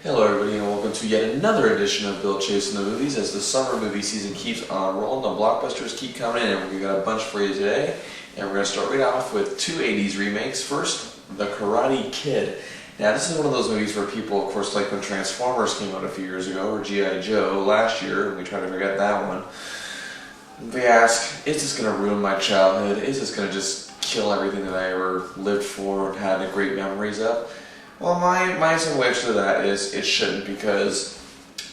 Hello everybody and welcome to yet another edition of Bill Chasing the Movies as the summer movie season keeps on rolling. The blockbusters keep coming in and we've got a bunch for you today. And we're going to start right off with two 80s remakes. First, The Karate Kid. Now this is one of those movies where people, of course, like when Transformers came out a few years ago, or G.I. Joe last year, and we try to forget that one. They ask, is this going to ruin my childhood? Is this going to just kill everything that I ever lived for and had great memories of? Well, my simple answer to that is it shouldn't, because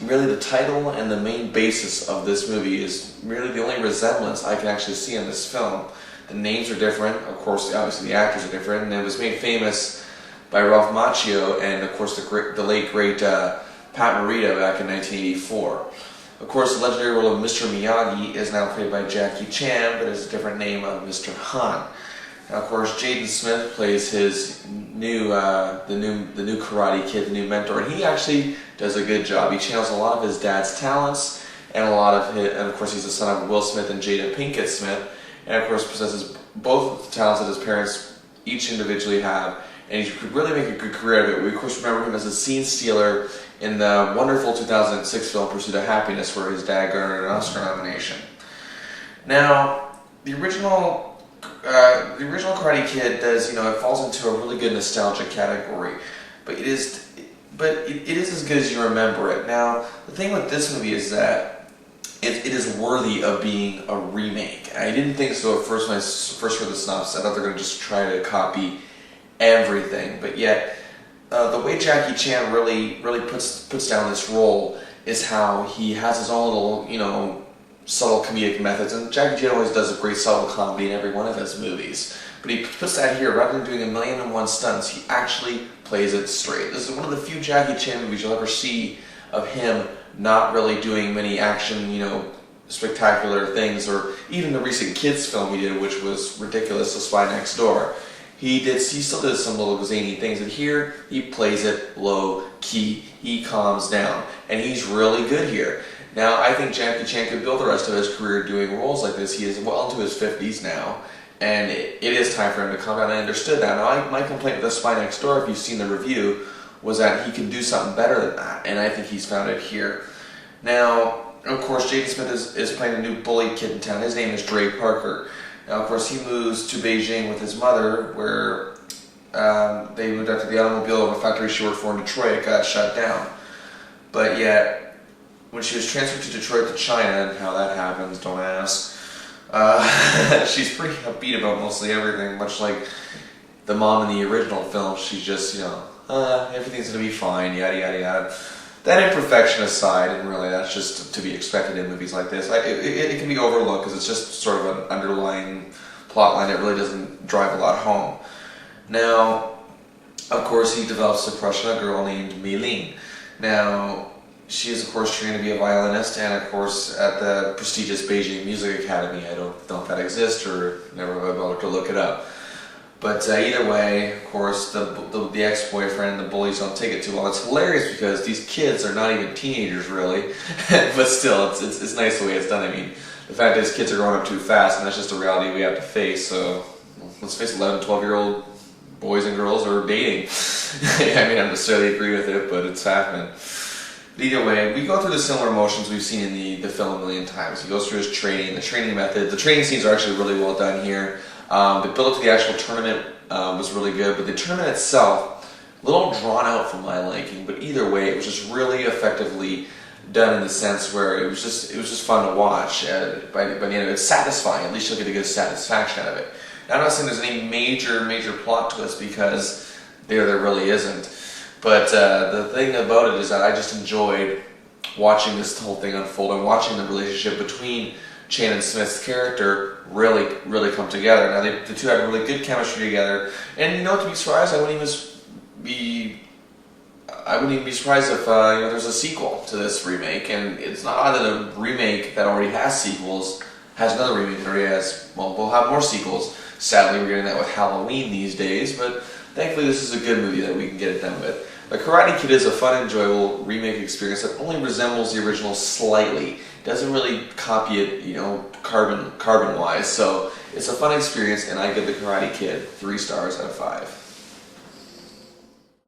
really the title and the main basis of this movie is really the only resemblance I can actually see in this film. The names are different, of course, obviously the actors are different, and it was made famous by Ralph Macchio and, of course, the late, great Pat Morita back in 1984. Of course, the legendary role of Mr. Miyagi is now played by Jackie Chan, but it's a different name of Mr. Han. Now, of course, Jaden Smith plays his new Karate Kid, the new mentor, and he actually does a good job. He channels a lot of his dad's talents, and and of course, he's the son of Will Smith and Jada Pinkett Smith, and of course, possesses both the talents that his parents each individually have, and he could really make a good career out of it. We, of course, remember him as a scene stealer in the wonderful 2006 film Pursuit of Happiness, where his dad garnered an Oscar nomination. Now, the original Karate Kid does, it falls into a really good nostalgia category, but it is as good as you remember it. Now, the thing with this movie is that it is worthy of being a remake. I didn't think so at first when I first heard the synopsis. I thought they were going to just try to copy everything, but yet the way Jackie Chan really puts down this role is how he has his own little, subtle comedic methods, and Jackie Chan always does a great subtle comedy in every one of his movies. But he puts that here, rather than doing 1,000,001 stunts, he actually plays it straight. This is one of the few Jackie Chan movies you'll ever see of him not really doing many action, spectacular things, or even the recent kids film he did, which was ridiculous, The Spy Next Door. He still did some little zany things, and here he plays it low key. He calms down, and he's really good here. Now, I think Jackie Chan could build the rest of his career doing roles like this. He is well into his 50s now, and it is time for him to calm down. I understood that. Now, my complaint with The Spy Next Door, if you've seen the review, was that he can do something better than that, and I think he's found it here. Now, of course, Jaden Smith is playing a new bully kid in town. His name is Dre Parker. Now, of course, he moves to Beijing with his mother, where they moved after the automobile of a factory she worked for in Detroit got shut down. But yet, when she was transferred to Detroit to China, and how that happens, don't ask, she's pretty upbeat about mostly everything, much like the mom in the original film. She's just, everything's going to be fine, yada yada yada. That imperfection aside, and really that's just to be expected in movies like this, it can be overlooked because it's just sort of an underlying plot line that really doesn't drive a lot home. Now, of course, he develops a crush on a girl named Mei-Ling. Now, she is, of course, trained to be a violinist, and, of course, at the prestigious Beijing Music Academy. I don't know if that exists, or never bothered to look it up. But either way, of course, the ex-boyfriend and the bullies don't take it too well. It's hilarious because these kids are not even teenagers, really. But still, it's nice the way it's done. I mean, the fact is kids are growing up too fast, and that's just a reality we have to face. So, let's face it, 11, 12-year-old boys and girls are dating. I mean, I don't necessarily agree with it, but it's happening. Either way, we go through the similar emotions we've seen in the film 1,000,000 times. He goes through his training, the training method. The training scenes are actually really well done here. The build up to the actual tournament was really good, but the tournament itself, a little drawn out for my liking, but either way, it was just really effectively done in the sense where it was just fun to watch. By the end of it, it's satisfying. At least you'll get a good satisfaction out of it. Now, I'm not saying there's any major plot twist, because there really isn't. But the thing about it is that I just enjoyed watching this whole thing unfold and watching the relationship between Chan and Smith's character really come together. Now, the two had really good chemistry together, and to be surprised, I wouldn't even be surprised if there's a sequel to this remake. And it's not odd that a remake that already has sequels has another remake that already has. Well, we'll have more sequels. Sadly, we're getting that with Halloween these days, but thankfully, this is a good movie that we can get it done with. The Karate Kid is a fun, enjoyable remake experience that only resembles the original slightly. It doesn't really copy it, carbon-wise. So it's a fun experience, and I give The Karate Kid 3 stars out of 5.